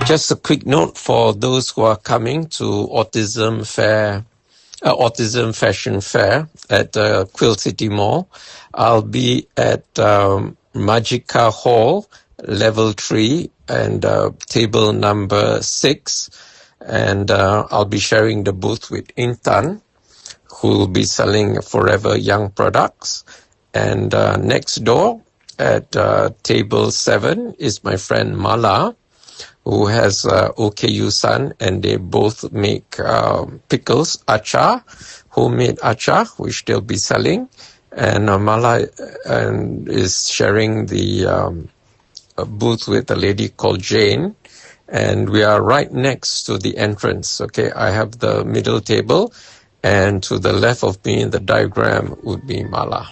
Just a quick note for those who are coming to Autism Fashion Fair at Quill City Mall. I'll be at Magica Hall, level 3, and table number 6. And I'll be sharing the booth with Intan, who will be selling Forever Young products. And next door at table 7 is my friend Mala, who has OKU San, and they both make pickles, achar, homemade achar, which they'll be selling. And Mala is sharing the booth with a lady called Jane. And we are right next to the entrance, okay? I have the middle table, and to the left of me in the diagram would be Mala.